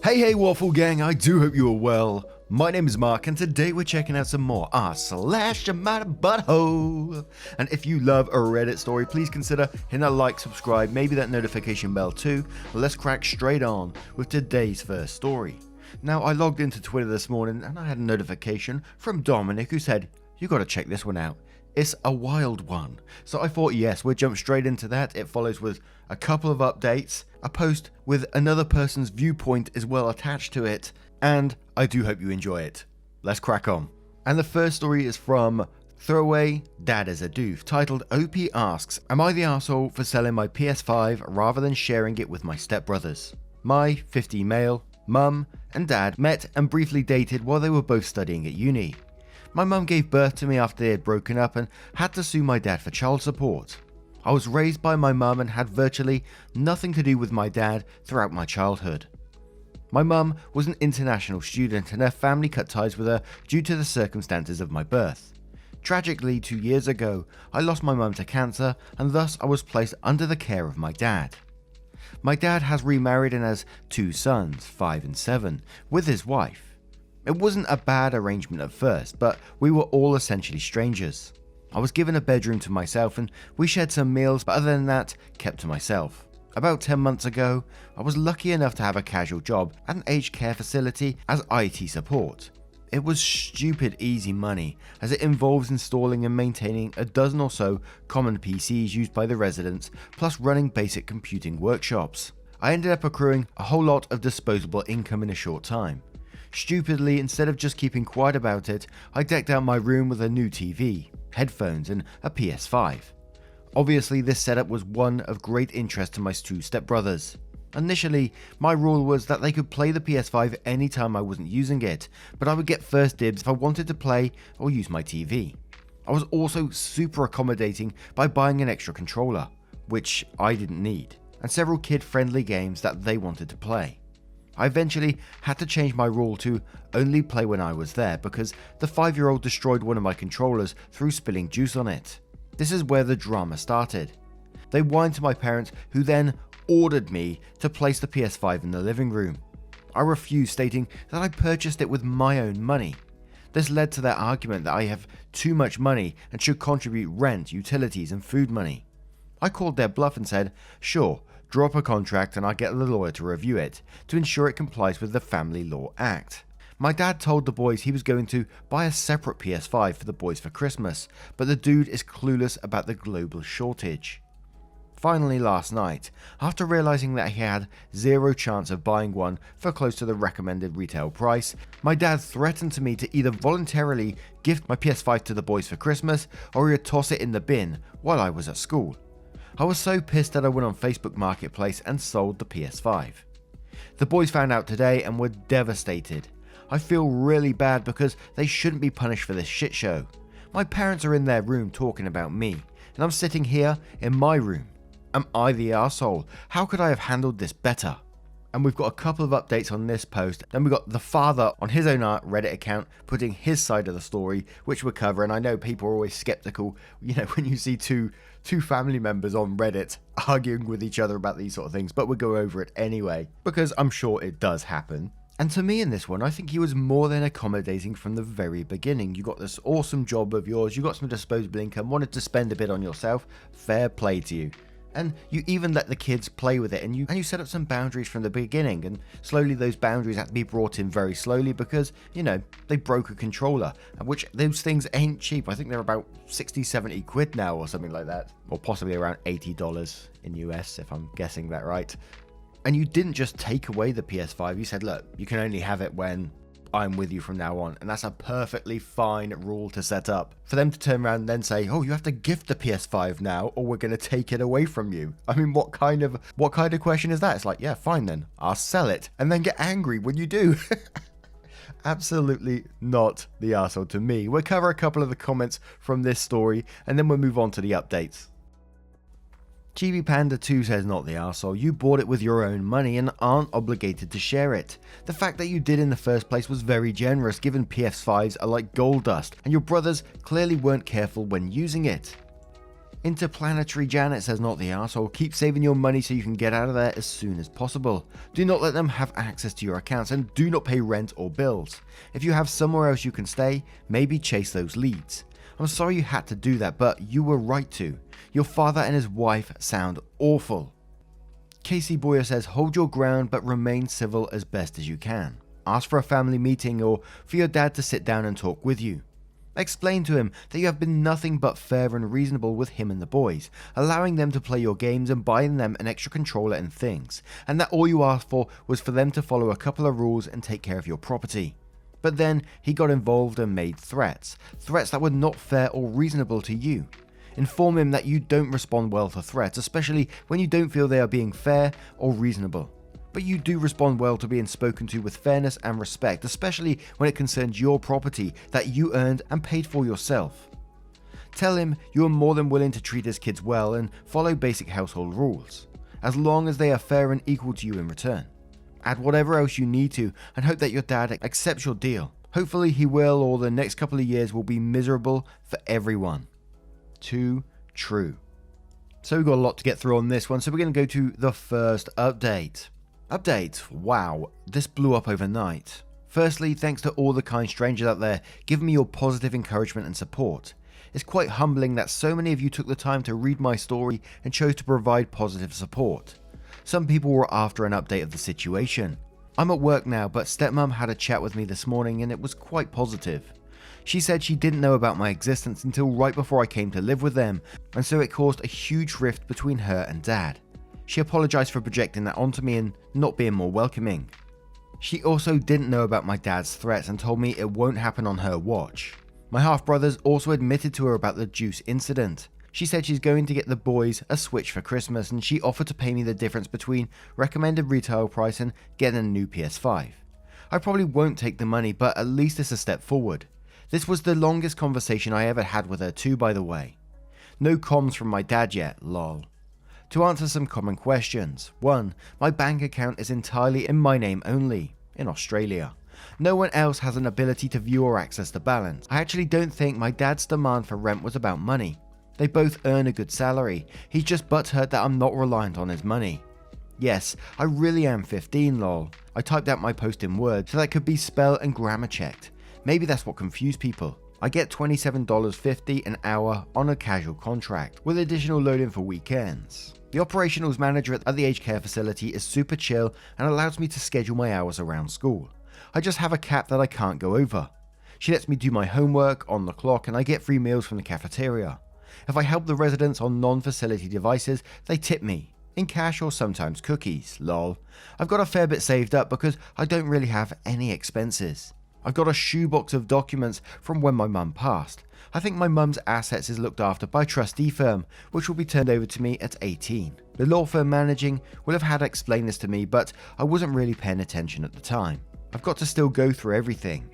Hey Waffle Gang, I do hope you are well. My name is Mark and today we're checking out some more r/my butthole. And if you love a Reddit story, please consider hitting that like, subscribe, maybe that notification bell too. But let's crack straight on with today's first story. Now I logged into Twitter this morning and I had a notification from Dominic who said, "You gotta check this one out. It's a wild one." So I thought, yes, we'll jump straight into that. It follows with a couple of updates, a post with another person's viewpoint as well attached to it, and I do hope you enjoy it. Let's crack on. And the first story is from Throwaway Dad is a Doof, titled OP asks, "Am I the arsehole for selling my PS5 rather than sharing it with my stepbrothers? My 50 male, mum and dad met and briefly dated while they were both studying at uni. My mum gave birth to me after they had broken up and had to sue my dad for child support. I was raised by my mum and had virtually nothing to do with my dad throughout my childhood. My mum was an international student and her family cut ties with her due to the circumstances of my birth. Tragically, 2 years ago, I lost my mum to cancer and thus I was placed under the care of my dad. My dad has remarried and has 2 sons, 5 and 7, with his wife. It wasn't a bad arrangement at first, but we were all essentially strangers. I was given a bedroom to myself and we shared some meals, but other than that, kept to myself. About 10 months ago, I was lucky enough to have a casual job at an aged care facility as IT support. It was stupid easy money, as it involves installing and maintaining a dozen or so common PCs used by the residents, plus running basic computing workshops. I ended up accruing a whole lot of disposable income in a short time. Stupidly, instead of just keeping quiet about it, I decked out my room with a new TV, headphones and a PS5. Obviously, this setup was one of great interest to my 2 stepbrothers. Initially, my rule was that they could play the PS5 anytime I wasn't using it, but I would get first dibs if I wanted to play or use my TV. I was also super accommodating by buying an extra controller, which I didn't need, and several kid-friendly games that they wanted to play. I eventually had to change my rule to only play when I was there because the 5-year-old destroyed one of my controllers through spilling juice on it. This is where the drama started. They whined to my parents, who then ordered me to place the PS5 in the living room. I refused, stating that I purchased it with my own money. This led to their argument that I have too much money and should contribute rent, utilities and food money. I called their bluff and said, sure, draw up a contract and I get the lawyer to review it to ensure it complies with the Family Law Act. My dad told the boys he was going to buy a separate PS5 for the boys for Christmas, but the dude is clueless about the global shortage. Finally last night, after realizing that he had zero chance of buying one for close to the recommended retail price, my dad threatened to me to either voluntarily gift my PS5 to the boys for Christmas or he would toss it in the bin while I was at school. I was so pissed that I went on Facebook Marketplace and sold the PS5. The boys found out today and were devastated. I feel really bad because they shouldn't be punished for this shit show. My parents are in their room talking about me, and I'm sitting here in my room. Am I the arsehole? How could I have handled this better? And we've got a couple of updates on this post. Then we've got the father on his own Reddit account putting his side of the story, which we'll cover. And I know people are always skeptical, when you see two family members on Reddit arguing with each other about these sort of things, but we'll go over it anyway, because I'm sure it does happen. And to me in this one, I think he was more than accommodating from the very beginning. You got this awesome job of yours, you got some disposable income, wanted to spend a bit on yourself, fair play to you. And you even let the kids play with it and you set up some boundaries from the beginning, and slowly those boundaries had to be brought in very slowly because, they broke a controller, which those things ain't cheap. I think they're about 60, 70 quid now or something like that, or possibly around $80 in US if I'm guessing that right. And you didn't just take away the PS5, you said, look, you can only have it when I'm with you from now on. And that's a perfectly fine rule to set up. For them to turn around and then say, oh, you have to gift the PS5 now or we're going to take it away from you. I mean, what kind of question is that? It's like, yeah, fine then, I'll sell it and then get angry when you do. Absolutely not the arsehole to me. We'll cover a couple of the comments from this story and then we'll move on to the updates. Chibi Panda 2 says, not the arsehole, you bought it with your own money and aren't obligated to share it. The fact that you did in the first place was very generous given PS5s are like gold dust and your brothers clearly weren't careful when using it. Interplanetary Janet says, not the arsehole. Keep saving your money so you can get out of there as soon as possible. Do not let them have access to your accounts and do not pay rent or bills. If you have somewhere else you can stay, maybe chase those leads. I'm sorry you had to do that, but you were right to. Your father and his wife sound awful. Casey Boyer says, hold your ground but remain civil as best as you can. Ask for a family meeting or for your dad to sit down and talk with you. Explain to him that you have been nothing but fair and reasonable with him and the boys, allowing them to play your games and buying them an extra controller and things, and that all you asked for was for them to follow a couple of rules and take care of your property. But then he got involved and made threats that were not fair or reasonable to you. Inform him that you don't respond well to threats, especially when you don't feel they are being fair or reasonable. But you do respond well to being spoken to with fairness and respect, especially when it concerns your property that you earned and paid for yourself. Tell him you are more than willing to treat his kids well and follow basic household rules, as long as they are fair and equal to you in return. Add whatever else you need to and hope that your dad accepts your deal. Hopefully he will, or the next couple of years will be miserable for everyone. Too true. So we've got a lot to get through on this one, so we're going to go to the first update. Wow, this blew up overnight. Firstly, thanks to all the kind strangers out there giving me your positive encouragement and support. It's quite humbling that so many of you took the time to read my story and chose to provide positive support. Some people were after an update of the situation. I'm at work now, but stepmom had a chat with me this morning and it was quite positive. She said she didn't know about my existence until right before I came to live with them, and so it caused a huge rift between her and dad. She apologized for projecting that onto me and not being more welcoming. She also didn't know about my dad's threats and told me it won't happen on her watch. My half-brothers also admitted to her about the juice incident. She said she's going to get the boys a Switch for Christmas and she offered to pay me the difference between recommended retail price and getting a new PS5. I probably won't take the money, but at least it's a step forward. This was the longest conversation I ever had with her too, by the way. No comms from my dad yet, lol. To answer some common questions. 1. My bank account is entirely in my name only, in Australia. No one else has an ability to view or access the balance. I actually don't think my dad's demand for rent was about money. They both earn a good salary. He's just butthurt that I'm not reliant on his money. Yes, I really am 15, lol. I typed out my post in Word so that it could be spell and grammar checked. Maybe that's what confused people. I get $27.50 an hour on a casual contract, with additional loading for weekends. The operations manager at the aged care facility is super chill and allows me to schedule my hours around school. I just have a cap that I can't go over. She lets me do my homework on the clock and I get free meals from the cafeteria. If I help the residents on non-facility devices, they tip me, in cash or sometimes cookies, lol. I've got a fair bit saved up because I don't really have any expenses. I've got a shoebox of documents from when my mum passed. I think my mum's assets is looked after by a trustee firm, which will be turned over to me at 18. The law firm managing will have had to explain this to me, but I wasn't really paying attention at the time. I've got to still go through everything.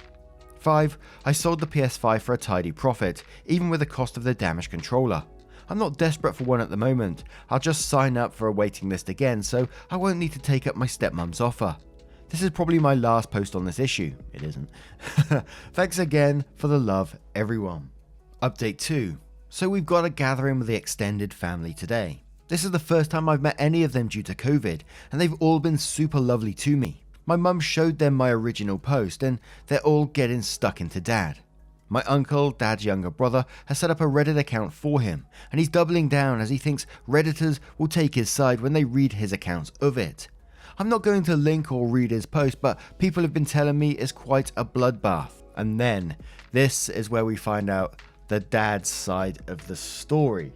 5. I sold the PS5 for a tidy profit, even with the cost of the damaged controller. I'm not desperate for one at the moment. I'll just sign up for a waiting list again, so I won't need to take up my stepmom's offer. This is probably my last post on this issue. It isn't. Thanks again for the love, everyone. Update 2. So we've got a gathering with the extended family today. This is the first time I've met any of them due to COVID, and they've all been super lovely to me. My mum showed them my original post, and they're all getting stuck into dad. My uncle, dad's younger brother, has set up a Reddit account for him, and he's doubling down as he thinks Redditors will take his side when they read his accounts of it. I'm not going to link or read his post, but people have been telling me it's quite a bloodbath. And then, this is where we find out the dad's side of the story.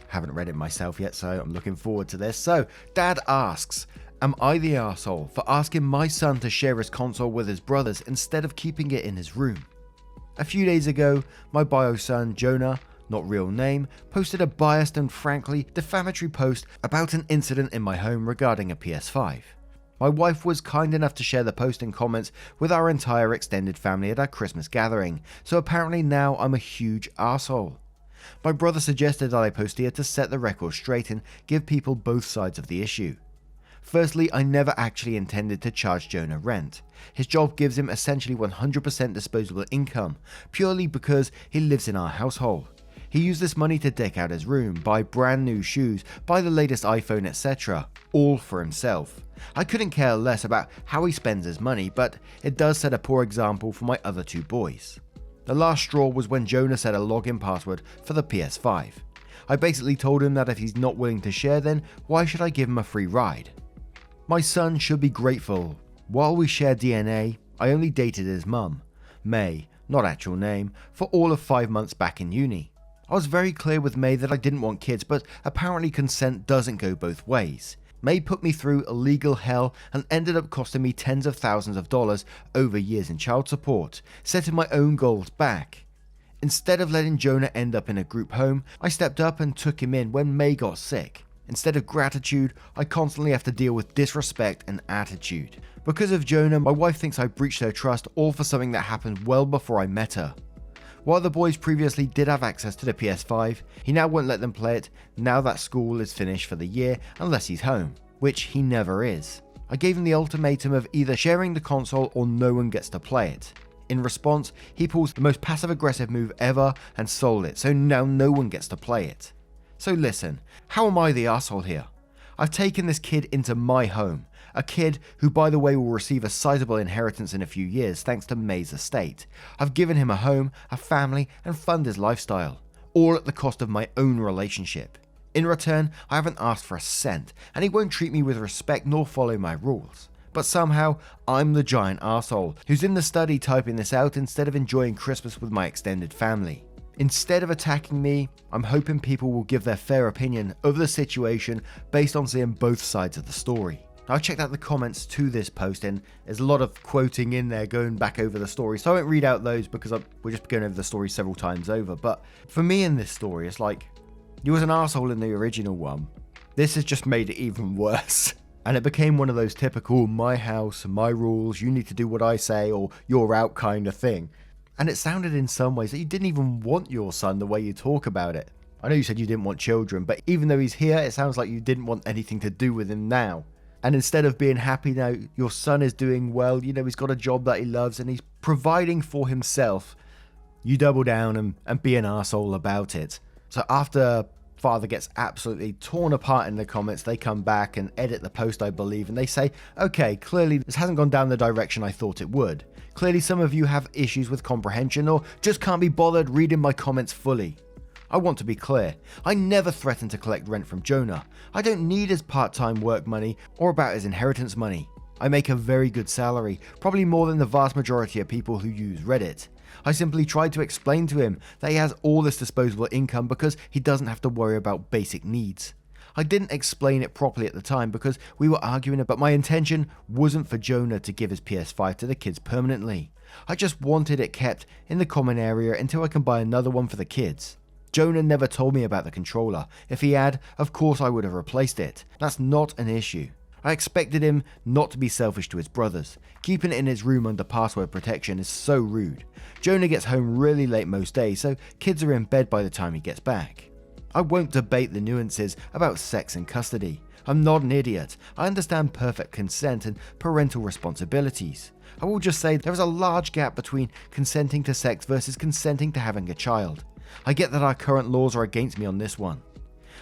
Haven't read it myself yet, so I'm looking forward to this. So, dad asks, am I the arsehole for asking my son to share his console with his brothers instead of keeping it in his room? A few days ago, my bio son, Jonah, not real name, posted a biased and frankly defamatory post about an incident in my home regarding a PS5. My wife was kind enough to share the post and comments with our entire extended family at our Christmas gathering, so apparently now I'm a huge arsehole. My brother suggested that I post here to set the record straight and give people both sides of the issue. Firstly, I never actually intended to charge Jonah rent. His job gives him essentially 100% disposable income, purely because he lives in our household. He used this money to deck out his room, buy brand new shoes, buy the latest iPhone, etc. All for himself. I couldn't care less about how he spends his money, but it does set a poor example for my other two boys. The last straw was when Jonah set a login password for the PS5. I basically told him that if he's not willing to share, then why should I give him a free ride? My son should be grateful. While we share DNA, I only dated his mum, May, not actual name, for all of 5 months back in uni. I was very clear with May that I didn't want kids, but apparently consent doesn't go both ways. May put me through illegal hell and ended up costing me tens of thousands of dollars over years in child support, setting my own goals back. Instead of letting Jonah end up in a group home, I stepped up and took him in when May got sick. Instead of gratitude, I constantly have to deal with disrespect and attitude. Because of Jonah, my wife thinks I breached her trust, all for something that happened well before I met her. While the boys previously did have access to the PS5, he now won't let them play it now that school is finished for the year unless he's home, which he never is. I gave him the ultimatum of either sharing the console or no one gets to play it. In response, he pulls the most passive-aggressive move ever and sold it, so now no one gets to play it. So listen, how am I the asshole here? I've taken this kid into my home, a kid who by the way will receive a sizable inheritance in a few years thanks to May's estate. I've given him a home, a family and funded his lifestyle, all at the cost of my own relationship. In return, I haven't asked for a cent, and he won't treat me with respect nor follow my rules. But somehow, I'm the giant arsehole who's in the study typing this out instead of enjoying Christmas with my extended family. Instead of attacking me, I'm hoping people will give their fair opinion of the situation based on seeing both sides of the story. Now, I checked out the comments to this post and there's a lot of quoting in there going back over the story, so I won't read out those because we're just going over the story several times over. But for me in this story, it's like, you was an arsehole in the original one. This has just made it even worse. And it became one of those typical my house, my rules, you need to do what I say or you're out kind of thing. And it sounded in some ways that you didn't even want your son the way you talk about it. I know you said you didn't want children, but even though he's here, it sounds like you didn't want anything to do with him now. And instead of being happy now, your son is doing well, you know, he's got a job that he loves and he's providing for himself, you double down and be an arsehole about it. So after father gets absolutely torn apart in the comments, they come back and edit the post, I believe, and they say, okay, clearly this hasn't gone down the direction I thought it would. Clearly some of you have issues with comprehension or just can't be bothered reading my comments fully. I want to be clear, I never threatened to collect rent from Jonah. I don't need his part-time work money or about his inheritance money. I make a very good salary, probably more than the vast majority of people who use Reddit. I simply tried to explain to him that he has all this disposable income because he doesn't have to worry about basic needs. I didn't explain it properly at the time because we were arguing, but my intention wasn't for Jonah to give his PS5 to the kids permanently. I just wanted it kept in the common area until I can buy another one for the kids. Jonah never told me about the controller. If he had, of course I would have replaced it. That's not an issue. I expected him not to be selfish to his brothers. Keeping it in his room under password protection is so rude. Jonah gets home really late most days, so kids are in bed by the time he gets back. I won't debate the nuances about sex and custody. I'm not an idiot. I understand perfect consent and parental responsibilities. I will just say there is a large gap between consenting to sex versus consenting to having a child. I get that our current laws are against me on this one.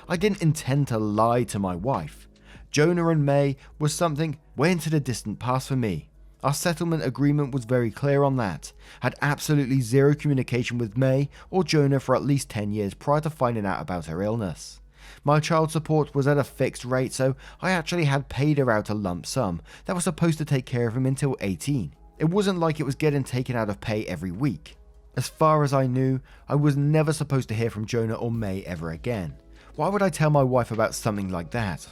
I didn't intend to lie to my wife. Jonah and May was something way into the distant past for me. Our settlement agreement was very clear on that. Had absolutely zero communication with May or Jonah for at least 10 years prior to finding out about her illness. My child support was at a fixed rate, so I actually had paid her out a lump sum that was supposed to take care of him until 18. It wasn't like it was getting taken out of pay every week. As far as I knew, I was never supposed to hear from Jonah or May ever again. Why would I tell my wife about something like that?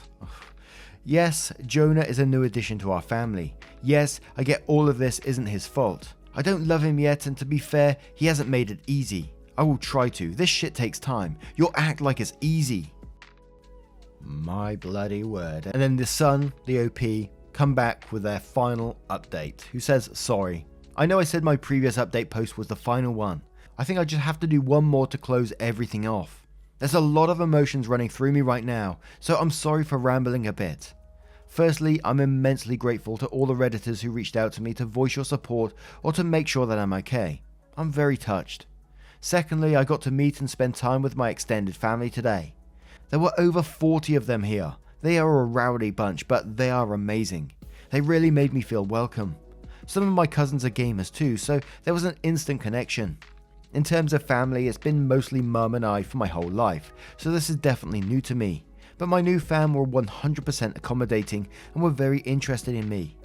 Yes, Jonah is a new addition to our family. Yes, I get all of this isn't his fault. I don't love him yet, and to be fair, he hasn't made it easy. I will try to. This shit takes time. You'll act like it's easy. My bloody word. And then the son, the OP, come back with their final update, who says sorry. I know I said my previous update post was the final one. I think I just have to do one more to close everything off. There's a lot of emotions running through me right now, so I'm sorry for rambling a bit. Firstly, I'm immensely grateful to all the Redditors who reached out to me to voice your support or to make sure that I'm okay. I'm very touched. Secondly, I got to meet and spend time with my extended family today. There were over 40 of them here. They are a rowdy bunch, but they are amazing. They really made me feel welcome. Some of my cousins are gamers too, so there was an instant connection. In terms of family, it's been mostly mum and I for my whole life, so this is definitely new to me. But my new fam were 100% accommodating and were very interested in me.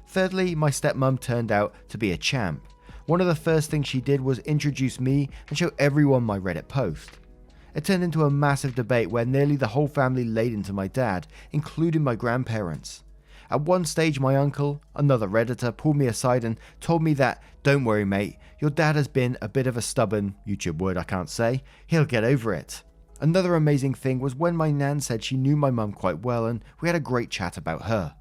Thirdly, my stepmom turned out to be a champ. One of the first things she did was introduce me and show everyone my Reddit post. It turned into a massive debate where nearly the whole family laid into my dad, including my grandparents. At one stage, my uncle, another Redditor, pulled me aside and told me that, "Don't worry mate, your dad has been a bit of a stubborn, YouTube word I can't say, he'll get over it." Another amazing thing was when my nan said she knew my mum quite well and we had a great chat about her.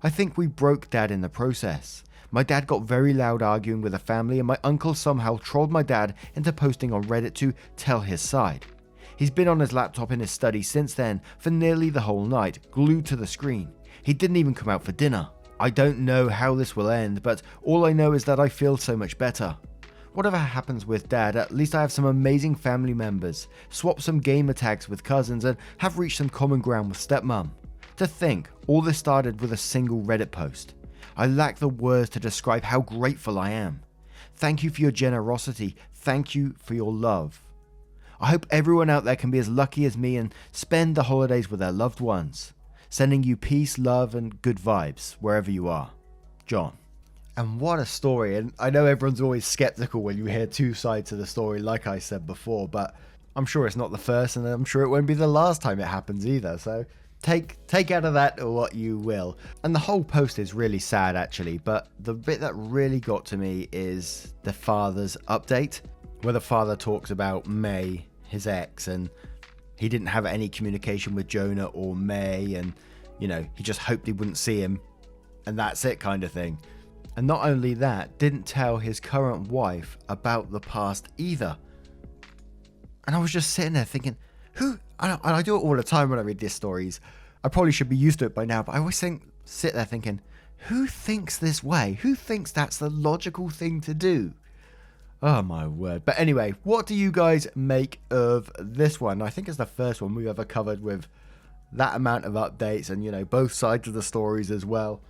I think we broke dad in the process. My dad got very loud arguing with the family and my uncle somehow trolled my dad into posting on Reddit to tell his side. He's been on his laptop in his study since then for nearly the whole night, glued to the screen. He didn't even come out for dinner. I don't know how this will end, but all I know is that I feel so much better. Whatever happens with dad, at least I have some amazing family members, swapped some gamer tags with cousins and have reached some common ground with stepmom. To think, all this started with a single Reddit post. I lack the words to describe how grateful I am. Thank you for your generosity. Thank you for your love. I hope everyone out there can be as lucky as me and spend the holidays with their loved ones. Sending you peace, love, and good vibes wherever you are. John. And what a story. And I know everyone's always skeptical when you hear two sides of the story, like I said before, but I'm sure it's not the first, and I'm sure it won't be the last time it happens either. So take out of that what you will. And the whole post is really sad actually, but the bit that really got to me is the father's update, where the father talks about May, his ex, and he didn't have any communication with Jonah or May, and he just hoped he wouldn't see him, and that's it kind of thing. And not only that, didn't tell his current wife about the past either. And I was just sitting there thinking, and I do it all the time when I read these stories. I probably should be used to it by now, but I always sit there thinking, who thinks this way? Who thinks that's the logical thing to do? Oh my word. But anyway, what do you guys make of this one? I think it's the first one we've ever covered with that amount of updates and, both sides of the stories as well.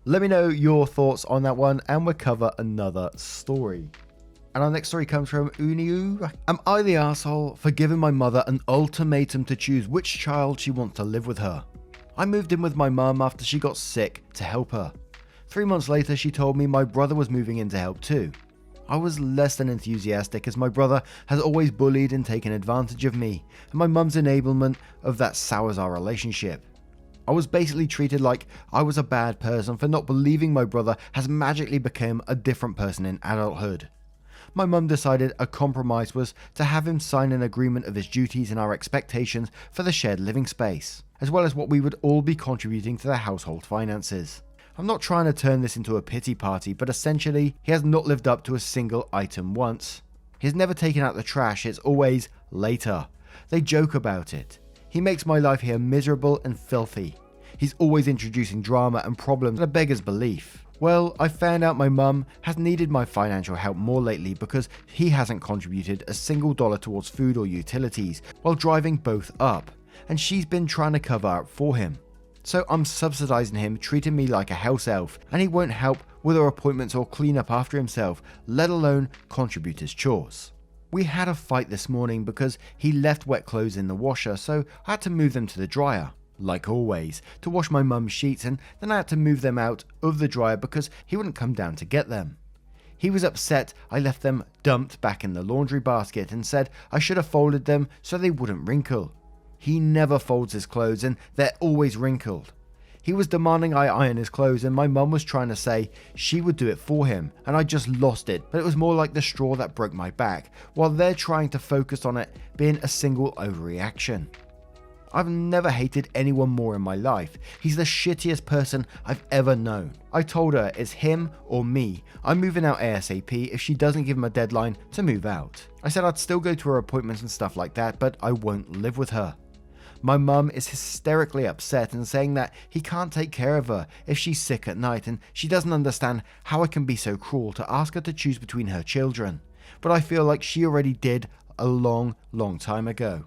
Let me know your thoughts on that one and we'll cover another story. And our next story comes from Uniu. Am I the asshole for giving my mother an ultimatum to choose which child she wants to live with her? I moved in with my mum after she got sick to help her. 3 months later, she told me my brother was moving in to help too. I was less than enthusiastic as my brother has always bullied and taken advantage of me, and my mum's enablement of that sours our relationship. I was basically treated like I was a bad person for not believing my brother has magically become a different person in adulthood. My mum decided a compromise was to have him sign an agreement of his duties and our expectations for the shared living space, as well as what we would all be contributing to the household finances. I'm not trying to turn this into a pity party, but essentially, he has not lived up to a single item once. He's never taken out the trash, it's always later. They joke about it. He makes my life here miserable and filthy. He's always introducing drama and problems that beggars belief. Well, I found out my mum has needed my financial help more lately because he hasn't contributed a single dollar towards food or utilities while driving both up, and she's been trying to cover up for him. So I'm subsidizing him, treating me like a house elf, and he won't help with our appointments or clean up after himself, let alone contribute his chores. We had a fight this morning because he left wet clothes in the washer, so I had to move them to the dryer, like always, to wash my mum's sheets, and then I had to move them out of the dryer because he wouldn't come down to get them. He was upset I left them dumped back in the laundry basket and said I should have folded them so they wouldn't wrinkle. He never folds his clothes and they're always wrinkled. He was demanding I iron his clothes and my mum was trying to say she would do it for him and I just lost it, but it was more like the straw that broke my back, while they're trying to focus on it being a single overreaction. I've never hated anyone more in my life. He's the shittiest person I've ever known. I told her it's him or me. I'm moving out ASAP if she doesn't give him a deadline to move out. I said I'd still go to her appointments and stuff like that, but I won't live with her. My mum is hysterically upset and saying that he can't take care of her if she's sick at night, and she doesn't understand how I can be so cruel to ask her to choose between her children. but I feel like she already did a long time ago.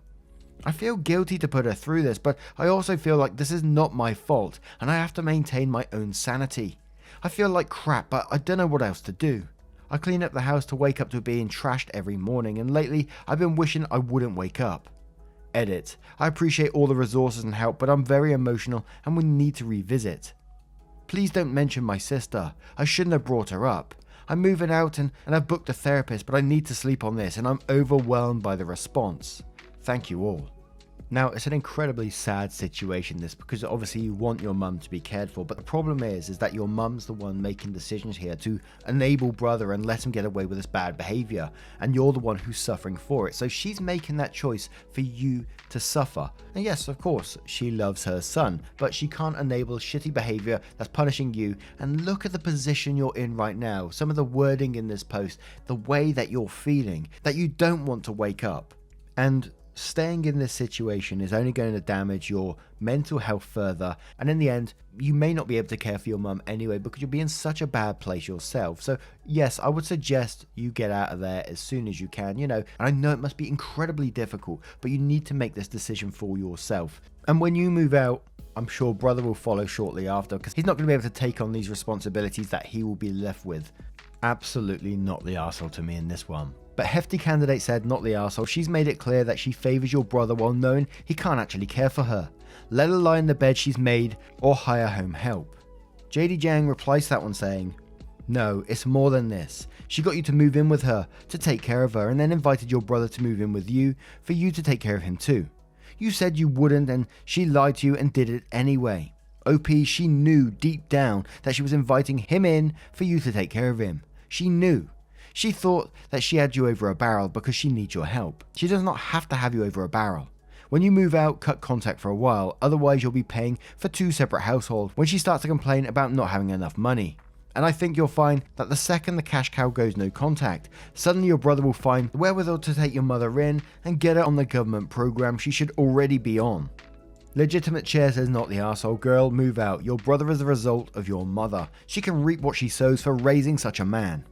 I feel guilty to put her through this, but I also feel like this is not my fault and I have to maintain my own sanity. I feel like crap, but I don't know what else to do. I clean up the house to wake up to being trashed every morning, and lately I've been wishing I wouldn't wake up. Edit. I appreciate all the resources and help, but I'm very emotional and we need to revisit. Please don't mention my sister. I shouldn't have brought her up. I'm moving out and I've booked a therapist, but I need to sleep on this and I'm overwhelmed by the response. Thank you all. Now, it's an incredibly sad situation, this, because obviously you want your mum to be cared for, but the problem is that your mum's the one making decisions here to enable brother and let him get away with this bad behavior, and you're the one who's suffering for it. So she's making that choice for you to suffer. And yes, of course, she loves her son, but she can't enable shitty behavior that's punishing you. And look at the position you're in right now. Some of the wording in this post, the way that you're feeling, that you don't want to wake up. And staying in this situation is only going to damage your mental health further, and in the end you may not be able to care for your mum anyway because you'll be in such a bad place yourself. So yes, I would suggest you get out of there as soon as you can, and I know it must be incredibly difficult, but you need to make this decision for yourself. And when you move out, I'm sure brother will follow shortly after, because he's not going to be able to take on these responsibilities that he will be left with. Absolutely not the arsehole to me in this one. But Hefty Candidate said, not the arsehole. She's made it clear that she favours your brother while knowing he can't actually care for her. Let her lie in the bed she's made or hire home help. JD Jang replies to that one saying, no, it's more than this. She got you to move in with her, to take care of her, and then invited your brother to move in with you, for you to take care of him too. You said you wouldn't, and she lied to you and did it anyway. OP, she knew deep down that she was inviting him in for you to take care of him. She knew. She thought that she had you over a barrel because she needs your help. She does not have to have you over a barrel. When you move out, cut contact for a while, otherwise you'll be paying for two separate households when she starts to complain about not having enough money. And I think you'll find that the second the cash cow goes no contact, suddenly your brother will find the wherewithal to take your mother in and get her on the government program she should already be on. Legitimate Chair says, not the arsehole. Girl, move out. Your brother is the result of your mother. She can reap what she sows for raising such a man.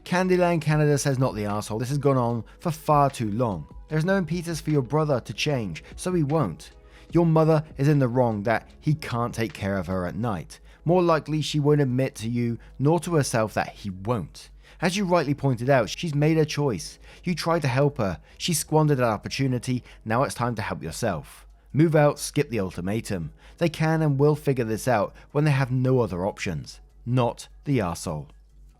Candyland Canada says, not the arsehole. This has gone on for far too long. There's no impetus for your brother to change, so he won't. Your mother is in the wrong that he can't take care of her at night. More likely she won't admit to you nor to herself that he won't. As you rightly pointed out, she's made her choice. You tried to help her. She squandered that opportunity. Now it's time to help yourself. Move out, skip the ultimatum. They can and will figure this out when they have no other options. Not the arsehole.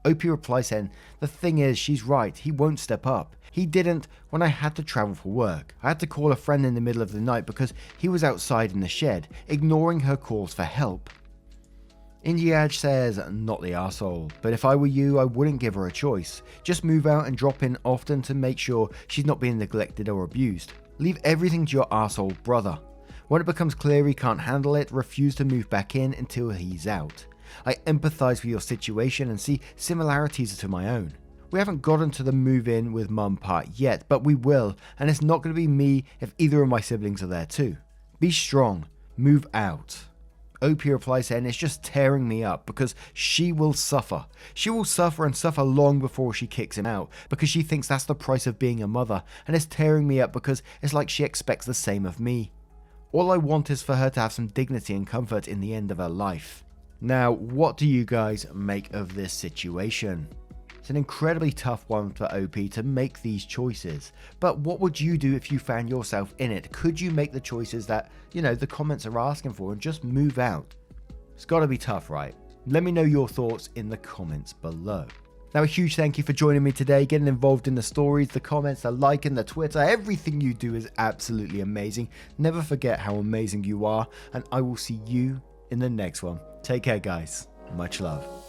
OP replies saying, the thing is, she's right, he won't step up. He didn't when I had to travel for work. I had to call a friend in the middle of the night because he was outside in the shed, ignoring her calls for help. Indiaj says, not the arsehole, but if I were you, I wouldn't give her a choice. Just move out and drop in often to make sure she's not being neglected or abused. Leave everything to your arsehole brother. When it becomes clear he can't handle it, refuse to move back in until he's out. I empathise with your situation and see similarities to my own. We haven't gotten to the move in with mum part yet, but we will, and it's not going to be me if either of my siblings are there too. Be strong, move out. OP replies saying, it's just tearing me up because she will suffer. She will suffer and suffer long before she kicks him out because she thinks that's the price of being a mother, and it's tearing me up because it's like she expects the same of me. All I want is for her to have some dignity and comfort in the end of her life. Now, what do you guys make of this situation? It's an incredibly tough one for OP to make these choices, but what would you do if you found yourself in it? Could you make the choices that, the comments are asking for and just move out? It's got to be tough, right? Let me know your thoughts in the comments below. Now, a huge thank you for joining me today, getting involved in the stories, the comments, the liking, the Twitter. Everything you do is absolutely amazing. Never forget how amazing you are, and I will see you in the next one. Take care, guys. Much love.